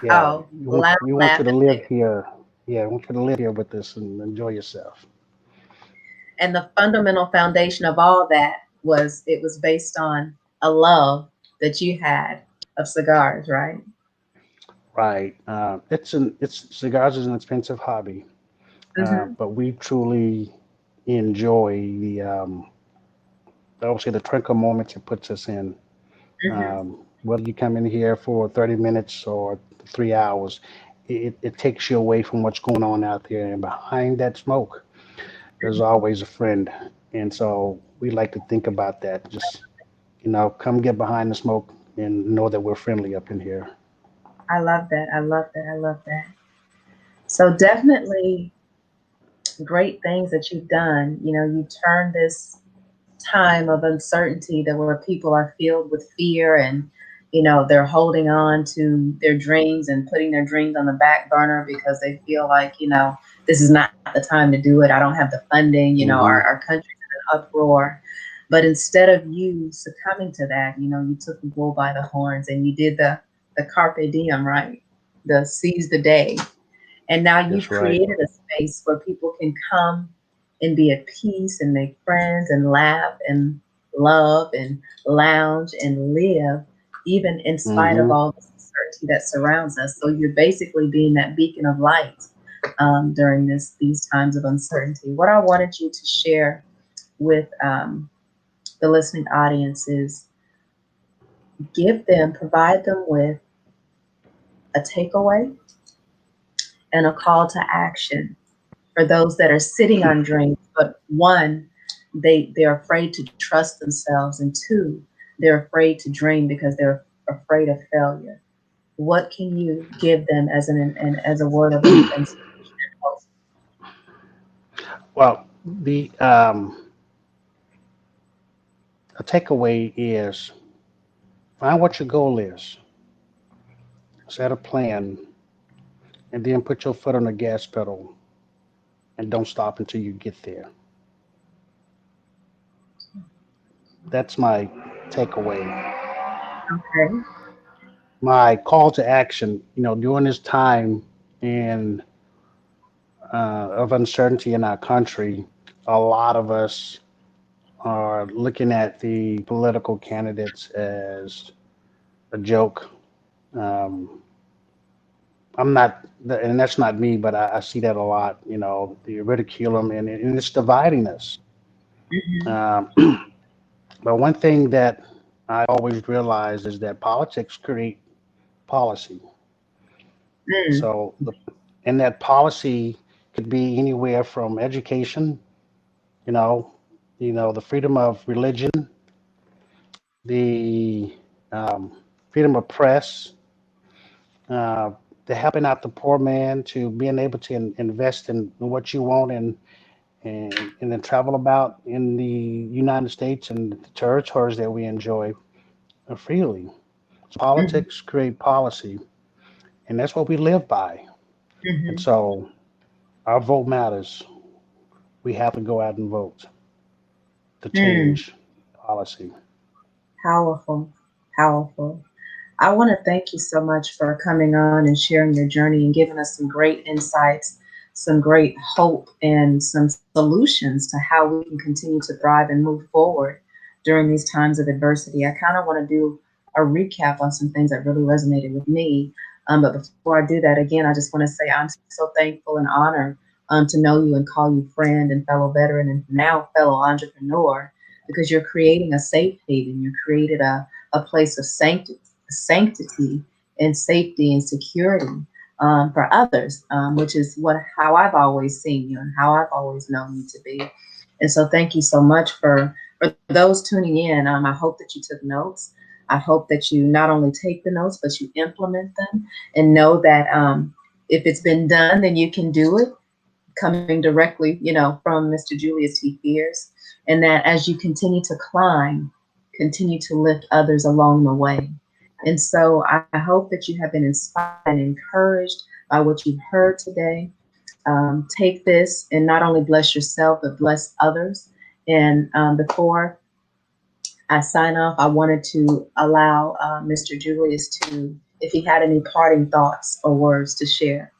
Yeah, Oh, lounge, we want laugh, you to and live live. here. Yeah, we want you to live here with us and enjoy yourself. And the fundamental foundation of all that was it was based on a love that you had of cigars, right? Right. It's cigars is an expensive hobby, Mm-hmm. but we truly enjoy I would say the tranquil moments it puts us in. Mm-hmm. Whether you come in here for 30 minutes or 3 hours, it takes you away from what's going on out there. And behind that smoke, there's always a friend. And so we like to think about that. Just, come get behind the smoke and know that we're friendly up in here. I love that. I love that. I love that. So definitely great things that you've done. You turn this time of uncertainty that where people are filled with fear and they're holding on to their dreams and putting their dreams on the back burner because they feel like this is not the time to do it. I don't have the funding. Hmm. Our country's in an uproar. But instead of you succumbing to that, you took the bull by the horns and you did the carpe diem, right? The seize the day. And now you've That's right. created a space where people can come and be at peace and make friends and laugh and love and lounge and live, even in spite of Hmm. all the uncertainty that surrounds us. So you're basically being that beacon of light during these times of uncertainty. What I wanted you to share with the listening audience is provide them with a takeaway and a call to action for those that are sitting on dreams, but one, they're afraid to trust themselves, and two, they're afraid to dream because they're afraid of failure. What can you give them as as a word of inspiration and hope? Well, the a takeaway is find what your goal is, set a plan, and then put your foot on the gas pedal and don't stop until you get there. That's my takeaway. Okay. My call to action, during this time in of uncertainty in our country, a lot of us are looking at the political candidates as a joke. Um, I'm not, and that's not me, but I see that a lot. They ridicule them, and it's dividing us. Mm-hmm. Um, but one thing that I always realize is that politics create policy. Mm. So, and that policy could be anywhere from education, you know, the freedom of religion, the freedom of press, uh, to helping out the poor man, to being able to invest in what you want and then travel about in the United States and the territories that we enjoy freely. So Mm-hmm. politics create policy, and that's what we live by. And Mm-hmm. so our vote matters. We have to go out and vote to Mm. change policy. Powerful, powerful. I want to thank you so much for coming on and sharing your journey and giving us some great insights some great hope and some solutions to how we can continue to thrive and move forward during these times of adversity. I kind of want to do a recap on some things that really resonated with me. But before I do that, again, I just want to say I'm so thankful and honored to know you and call you friend and fellow veteran and now fellow entrepreneur, because you're creating a safe haven. You created a place of sanctity and safety and security for others, which is what how I've always seen you and how I've always known you to be. And so, thank you so much for those tuning in. I hope that you took notes. I hope that you not only take the notes, but you implement them and know that if it's been done, then you can do it coming directly, from Mr. Julius T. Fears. And that as you continue to climb, continue to lift others along the way. And so I hope that you have been inspired and encouraged by what you've heard today. Take this and not only bless yourself, but bless others. And before I sign off, I wanted to allow Mr. Julius to, if he had any parting thoughts or words to share.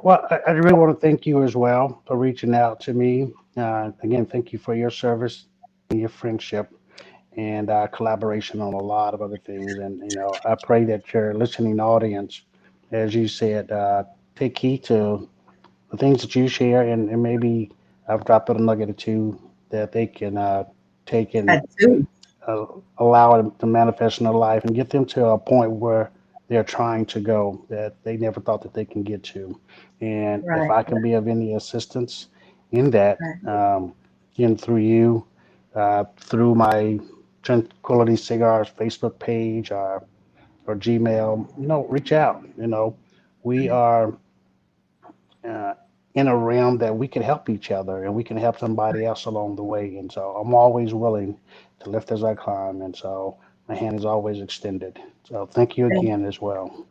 Well, I really want to thank you as well for reaching out to me. Again, thank you for your service and your friendship and collaboration on a lot of other things. And, I pray that your listening audience, as you said, take heed to the things that you share, and maybe I've dropped a nugget or two that they can take I and do. uh, allow it to manifest in their life and get them to a point where they're trying to go that they never thought that they can get to. And if Right, I can be of any assistance in that, right. again, through you, through my Tranquility Cigars Facebook page or Gmail, reach out. We are uh, in a realm that we can help each other and we can help somebody else along the way. And so I'm always willing to lift as I climb. And so my hand is always extended. So thank you Thank again as well.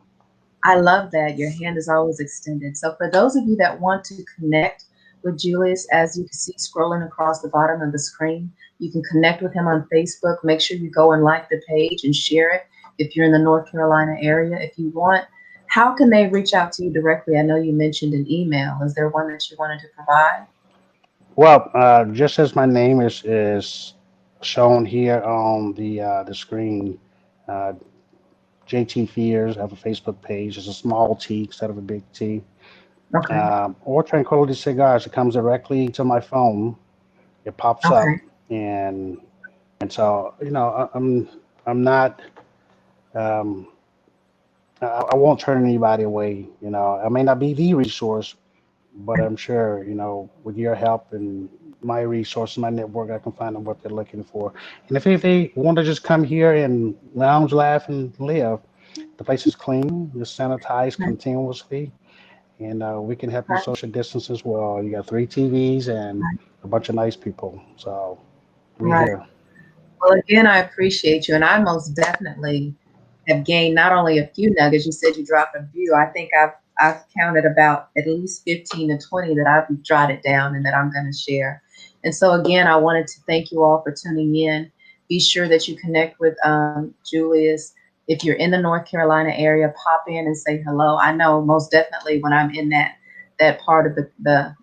I love that. Your hand is always extended. So, for those of you that want to connect with Julius, as you can see scrolling across the bottom of the screen, you can connect with him on Facebook. Make sure you go and like the page and share it if you're in the North Carolina area. If you want, how can they reach out to you directly? I know you mentioned an email. Is there one that you wanted to provide? Well, just as my name is shown here on the screen, uh, JT Fears, I have a Facebook page. It's a small T instead of a big T. Okay. Or Tranquility Cigars. It comes directly to my phone. It pops up, Okay. and so I'm not. Um, I won't turn anybody away. I may not be the resource, but I'm sure, with your help and my resources, my network, I can find them what they're looking for. And if they want to just come here and lounge, laugh, and live, the place is clean, it's sanitized Okay. continuously, and we can help you social distance as well. You got three TVs and a bunch of nice people, so we're Right. here. Well, again, I appreciate you, and I most definitely have gained not only a few nuggets. You said you dropped a few. I think I've counted about at least 15 to 20 that I've jotted down and that I'm going to share. And so again, I wanted to thank you all for tuning in. Be sure that you connect with Julius. If you're in the North Carolina area, pop in and say hello. I know most definitely when I'm in that part of the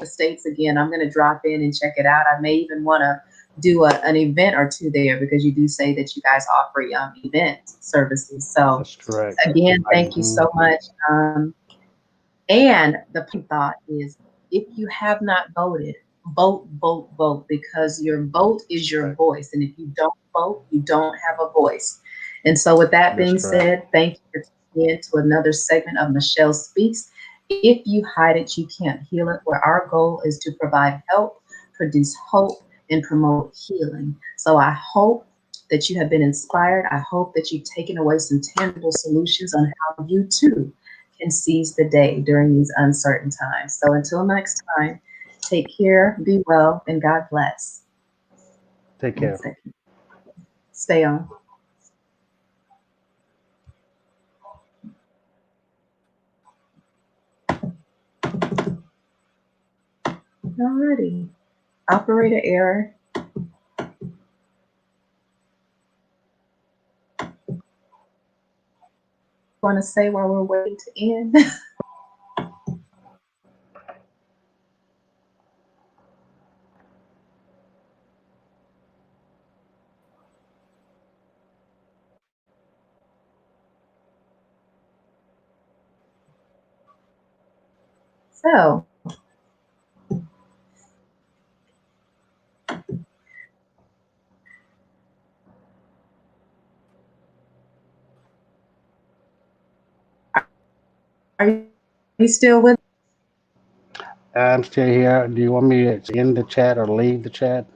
states again, I'm going to drop in and check it out. I may even want to do an event or two there, because you do say that you guys offer event services. So That's correct. again, thank you Hmm. so much. And the thought is, if you have not voted, vote, vote, vote, because your vote is That's your correct. voice. And if you don't vote, you don't have a voice. And so, with that That's being correct. said, thank you for tuning in to another segment of Michelle Speaks. If you hide it, you can't heal it, where our goal is to provide help, produce hope, and promote healing. So, I hope that you have been inspired. I hope that you've taken away some tangible solutions on how you too can seize the day during these uncertain times. So until next time, take care, be well, and God bless. Take One care. second. Stay on. Alrighty. Operator error. Want to say while we're waiting to end? So, are you still with? I'm still here. Do you want me to end the chat or leave the chat?